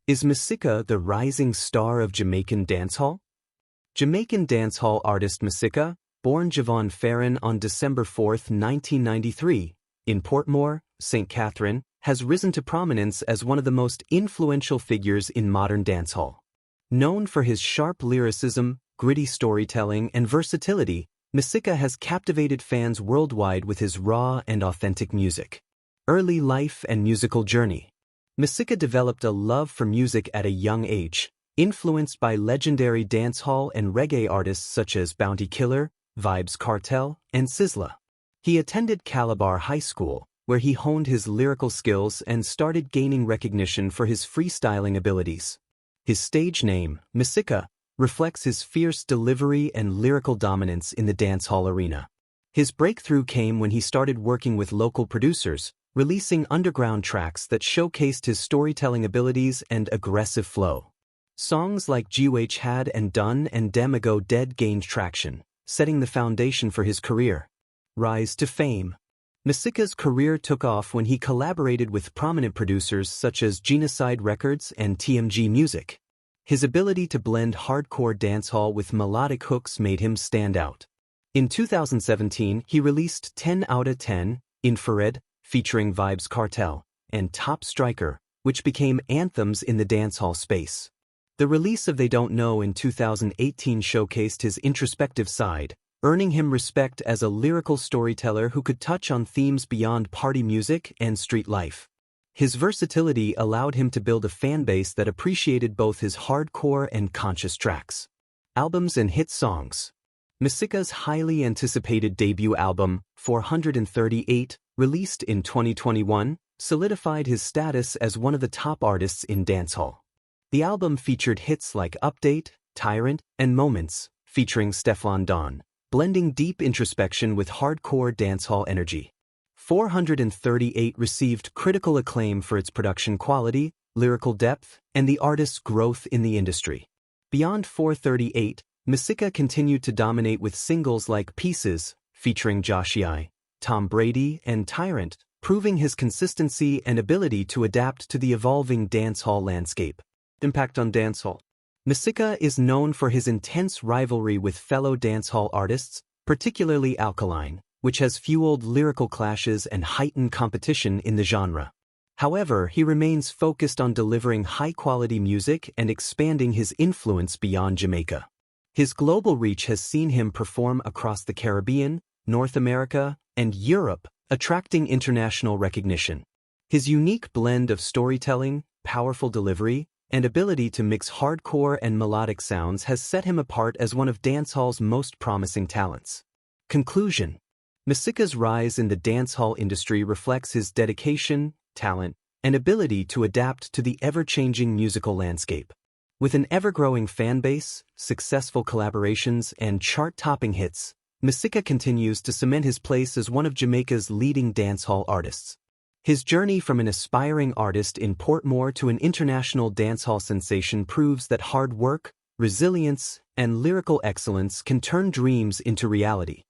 Is Masicka the rising star of Jamaican dancehall? Jamaican dancehall artist Masicka, born Javaun Fearon on December 4, 1993, in Portmore, St. Catherine, has risen to prominence as one of the most influential figures in modern dancehall. Known for his sharp lyricism, gritty storytelling, and versatility, Masicka has captivated fans worldwide with his raw and authentic music. Early life and musical journey. Masicka developed a love for music at a young age, influenced by legendary dancehall and reggae artists such as Bounty Killer, Vybz Kartel, and Sizzla. He attended Calabar High School, where he honed his lyrical skills and started gaining recognition for his freestyling abilities. His stage name, Masicka, reflects his fierce delivery and lyrical dominance in the dancehall arena. His breakthrough came when he started working with local producers, releasing underground tracks that showcased his storytelling abilities and aggressive flow. Songs like GH Had and Done and Dem Ago Dead gained traction, setting the foundation for his career. Rise to fame. Masicka's career took off when he collaborated with prominent producers such as Genocide Records and TMG Music. His ability to blend hardcore dancehall with melodic hooks made him stand out. In 2017, he released 10 Outta 10, Infrared, featuring Vybz Kartel, and Top Striker, which became anthems in the dancehall space. The release of They Don't Know in 2018 showcased his introspective side, earning him respect as a lyrical storyteller who could touch on themes beyond party music and street life. His versatility allowed him to build a fanbase that appreciated both his hardcore and conscious tracks. Albums and hit songs. Masicka's highly anticipated debut album, 438, released in 2021, solidified his status as one of the top artists in dancehall. The album featured hits like Update, Tyrant, and Moments, featuring Stefflon Don, blending deep introspection with hardcore dancehall energy. 438 received critical acclaim for its production quality, lyrical depth, and the artist's growth in the industry. Beyond 438, Masicka continued to dominate with singles like Pieces, featuring Joshii, Tom Brady, and Tyrant, proving his consistency and ability to adapt to the evolving dancehall landscape. Impact on dancehall. Masicka is known for his intense rivalry with fellow dancehall artists, particularly Alkaline, which has fueled lyrical clashes and heightened competition in the genre. However, he remains focused on delivering high-quality music and expanding his influence beyond Jamaica. His global reach has seen him perform across the Caribbean, North America, and Europe, attracting international recognition. His unique blend of storytelling, powerful delivery, and ability to mix hardcore and melodic sounds has set him apart as one of dancehall's most promising talents. Conclusion. Masicka's rise in the dancehall industry reflects his dedication, talent, and ability to adapt to the ever-changing musical landscape. With an ever-growing fanbase, successful collaborations, and chart-topping hits, Masicka continues to cement his place as one of Jamaica's leading dancehall artists. His journey from an aspiring artist in Portmore to an international dancehall sensation proves that hard work, resilience, and lyrical excellence can turn dreams into reality.